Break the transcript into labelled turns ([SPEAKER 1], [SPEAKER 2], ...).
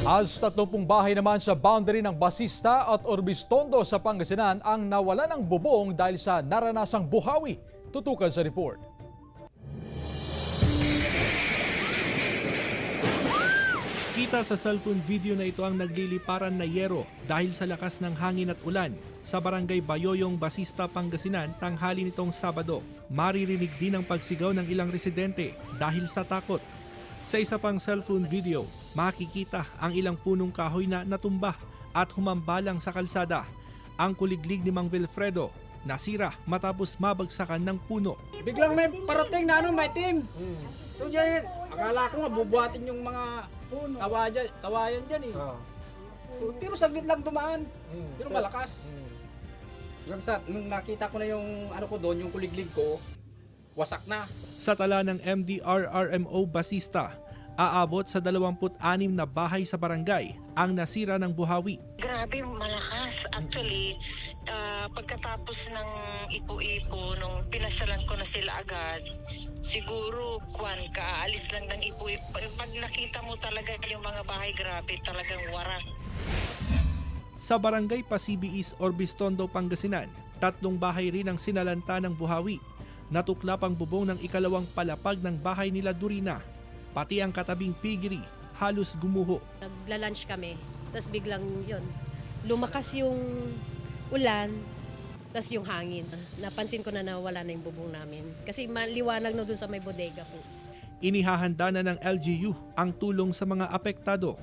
[SPEAKER 1] Halos 30 bahay naman sa boundary ng Basista at Orbistondo sa Pangasinan ang nawala ng bubong dahil sa naranasang buhawi. Tutukan sa report.
[SPEAKER 2] Kita sa cellphone video na ito ang nagliliparan na yero dahil sa lakas ng hangin at ulan sa barangay Bayoyong, Basista, Pangasinan tanghali nitong Sabado. Maririnig din ang pagsigaw ng ilang residente dahil sa takot. Sa isa pang cellphone video, makikita ang ilang punong kahoy na natumba at humambalang sa kalsada. Ang kuliglig ni Mang Wilfredo nasira matapos mabagsakan ng puno.
[SPEAKER 3] Biglang may parating na may team. So dyan, akala ko nga bubuhatin yung mga kawayan dyan eh. Pero saglit lang dumaan. Pero malakas. Nung nakita ko na yung ano ko doon, yung kuliglig ko, wasak na.
[SPEAKER 2] Sa tala ng MDRRMO Basista, aabot sa 26 na bahay sa barangay ang nasira ng buhawi.
[SPEAKER 4] Grabe, malakas. Actually, pagkatapos ng ipo-ipo, nung pinasyalan ko na sila agad, siguro, kaalis lang ng ipo-ipo. Pag nakita mo talaga yung mga bahay, grabe, talagang wara.
[SPEAKER 2] Sa barangay Pasibi East, Orbistondo, Pangasinan, 3 bahay rin ang sinalanta ng buhawi. Natuklap ang bubong ng ikalawang palapag ng bahay nila Durina. Pati ang katabing piggery, halos gumuho.
[SPEAKER 5] Nagla-lunch kami, tapos biglang yun, lumakas yung ulan, tapos yung hangin. Napansin ko na nawala na yung bubong namin. Kasi maliwanag na dun sa may bodega po.
[SPEAKER 2] Inihahanda na ng LGU ang tulong sa mga apektado.